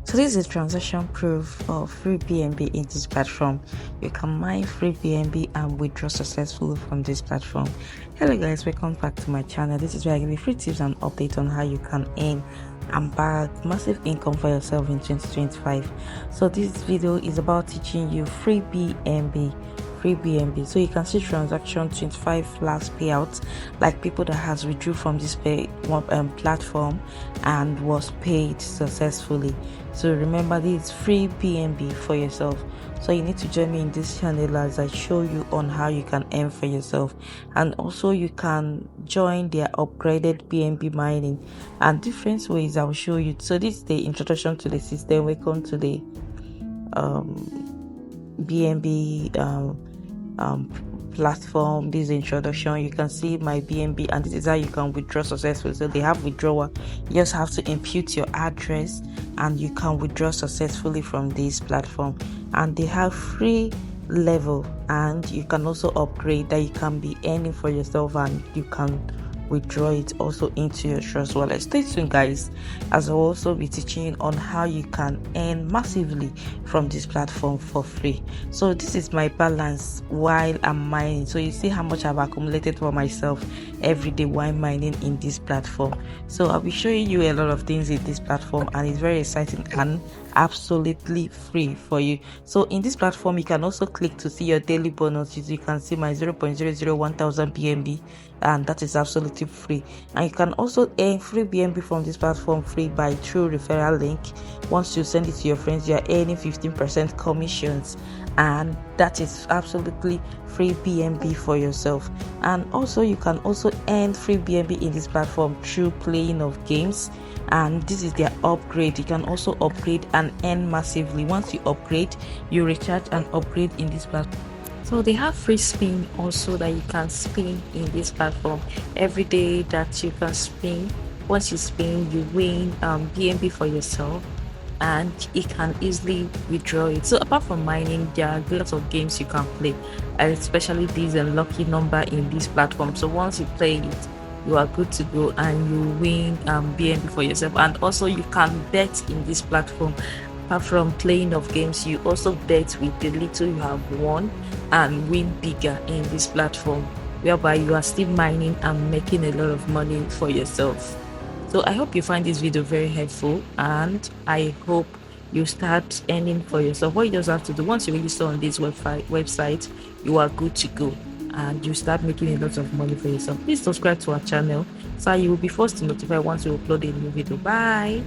So this is a transaction proof of free BNB in this platform. You can mine free BNB and withdraw successfully from this platform. Hello guys, welcome back to my channel. This is where I give you free tips and updates on how you can earn and bag massive income for yourself in 2025. So this video is about teaching you free BNB. So you can see transaction 25 last payouts, like people that has withdrew from this platform and was paid successfully. So remember, this is free BNB for yourself. So you need to join me in this channel as I show you on how you can earn for yourself, and also you can join their upgraded BNB mining and different ways I'll show you. So this is the introduction to the system. Welcome to the BNB platform. This introduction, you can see my BNB, and this is how you can withdraw successfully. So they have withdrawal. You just have to input your address and you can withdraw successfully from this platform. And they have free level, and you can also upgrade that you can be earning for yourself, and you can withdraw it also into your trust wallet. Stay tuned guys, as I'll also be teaching you on how you can earn massively from this platform for free. So this is my balance while I'm mining. So you see how much I've accumulated for myself every day while mining in this platform. So I'll be showing you a lot of things in this platform, and it's very exciting and absolutely free for you. So in this platform, you can also click to see your daily bonuses. You can see my 0.001,000 BNB, and that is absolutely free. And you can also earn free BNB from this platform free by through referral link. Once you send it to your friends, you are earning 15% commissions, and that is absolutely free BNB for yourself. And also you can also earn free BNB in this platform through playing of games, and this is their upgrade. You can also upgrade and earn massively. Once you upgrade, you recharge and upgrade in this platform. So they have free spin also that you can spin in this platform. Every day that you can spin, once you spin, you win BNB for yourself, and you can easily withdraw it. So apart from mining, there are lots of games you can play, especially these lucky number in this platform. So once you play it, you are good to go and you win BNB for yourself. And also you can bet in this platform. Apart from playing of games, you also bet with the little you have won and win bigger in this platform, whereby you are still mining and making a lot of money for yourself. So I hope you find this video very helpful, and I hope you start earning for yourself. What you just have to do, once you register on this website, you are good to go and you start making a lot of money for yourself. Please subscribe to our channel so you will be first to notify once we upload a new video. Bye.